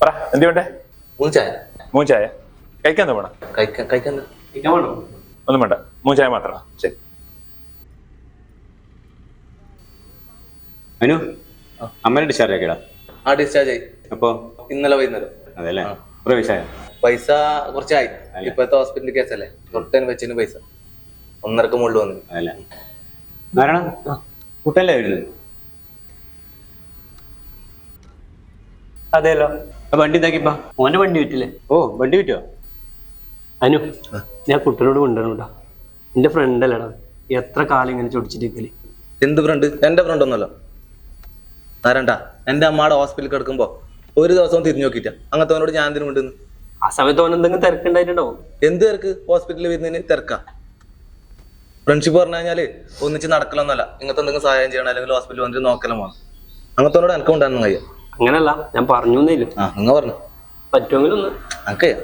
പറ എന്ത് വേണ്ടേ? മൂന്ന് ചായ. മൂന്ന് ചായ കഴിക്കാൻ വേണം? കഴിക്കാൻ വേണോ? ഒന്നും വേണ്ട, മൂന്ന് ചായ മാത്രം. ശരി. അനു, അമ്മനെ ഡിസ്ചാർജ് ആക്കിയടാ? ആ ഡിസ്ചാർജ് ആയി. അപ്പൊ ഇന്നലെ വൈകുന്നേരം. അതെല്ലേ? കുറെ പൈസ? പൈസ കുറച്ചായി. ഇപ്പഴത്തെ ഹോസ്പിറ്റൽ കേസല്ലേ, തൊട്ടതിന് വെച്ചതിന് പൈസ 1.5 മുകളിൽ വന്നു. അതല്ലേ? നാരായണ, കുട്ടല്ലേ വരുന്നത്? അതെല്ലോ. വണ്ടി എന്താക്കിപ്പാ? ഓന്റെ വണ്ടി വിറ്റില്ലേ? ഓ, വണ്ടി വിറ്റോ? അനു, ഞാൻ കുട്ടനോട് കൊണ്ടുവരണ്ടാ. എന്റെ ഫ്രണ്ട് അല്ലടാ, എത്ര കാലം ഇങ്ങനെ ചൊടിച്ചിട്ടിരിക്കല്. എന്ത് ഫ്രണ്ട്? എന്റെ ഫ്രണ്ട് ഒന്നല്ലോ നാരണ്ട. എന്റെ അമ്മയുടെ ഹോസ്പിറ്റലിൽ കിടക്കുമ്പോ ഒരു ദിവസം തിരിഞ്ഞു നോക്കിട്ടാ അങ്ങനത്തവനോട് ഞാൻ എന്തിനു കൊണ്ടുവന്ന്? ആ സമയത്ത് ഓൻ എന്തെങ്കിലും തിരക്കുണ്ടായിട്ടുണ്ടാവും. എന്ത് തിരക്ക്? ഹോസ്പിറ്റലിൽ വരുന്നതിന് തിരക്കാ. ഫ്രണ്ട്ഷിപ്പ് പറഞ്ഞു കഴിഞ്ഞാല് ഒന്നിച്ച് നടക്കലൊന്നല്ല. ഇങ്ങനത്തെ എന്തെങ്കിലും സഹായം ചെയ്യണം, അല്ലെങ്കിൽ ഹോസ്പിറ്റലിൽ വന്നിട്ട് നോക്കലും വേണം. അങ്ങനത്തോനോട് എനിക്ക് ഉണ്ടായിരുന്നു കഴിയാം. അങ്ങനല്ല, ഞാൻ പറഞ്ഞൊന്നുമില്ല. ആ, നിങ്ങൾ പറഞ്ഞു പറ്റുമെങ്കിലും ഒന്ന് എനിക്കയ്യ.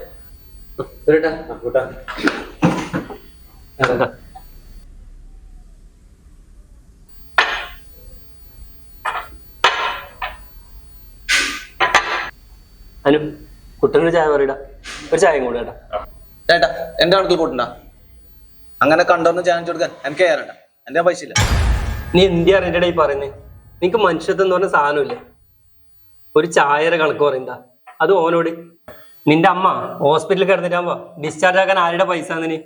അനു, കുട്ടനൊരു ചായ പറയടാ. ഒരു ചായയും കൂടെ കേട്ടാ. ചേട്ടാ, എന്റെ കണക്കിൽ കൂട്ടണ്ട. അങ്ങനെ കണ്ടോന്ന് ചാനൽ കൊടുക്കാൻ എനിക്ക് ചെയ്യാറുണ്ട. എന്റെ പൈസ ഇല്ല. നീ എന്തിയാ അറിയണ്ടേ ഈ പറയുന്നേ? നിനക്ക് മനുഷ്യത്വം എന്ന് പറഞ്ഞ സാധനമില്ലേ? ഒരു ചായയുടെ കണക്ക് പറയണ്ട, അത് ഓനോട്. നിന്റെ അമ്മ ഹോസ്പിറ്റലിൽ കിടന്നിട്ടാകുമ്പോ ഡിസ്ചാർജ് ആക്കാൻ ആരുടെ പൈസ നീ?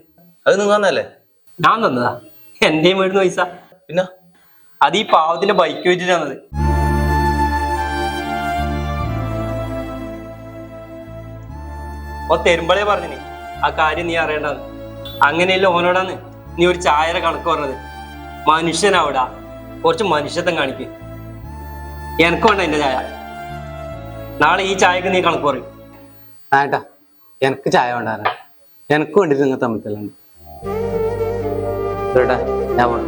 അത് നിങ്ങൾ തന്നല്ലേ? ഞാൻ തന്നതാ. എന്റെയും വീടുന്ന പൈസ. പിന്നെ അത് ഈ പാവത്തിന്റെ ബൈക്ക് വെച്ചിട്ടാണത്. ഓ തരുമ്പളേ പറഞ്ഞിനി ആ കാര്യം നീ അറിയണ്ടെന്ന്. അങ്ങനെയല്ല ഓനോടാന്ന് നീ ഒരു ചായയുടെ കണക്ക് പറഞ്ഞത്. മനുഷ്യനാവിടാ, കുറച്ച് മനുഷ്യത്വം കാണിക്ക്. എനക്ക് വേണ്ട എന്റെ ചായ. നാളെ ഈ ചായക്ക് നീ കണക്ക് പറയും. ആട്ടാ, എനിക്ക് ചായ വേണ്ടായിരുന്നു. എനിക്ക് വേണ്ടിട്ട് നിങ്ങൾ തമ്മിൽ ഞാൻ പോണം.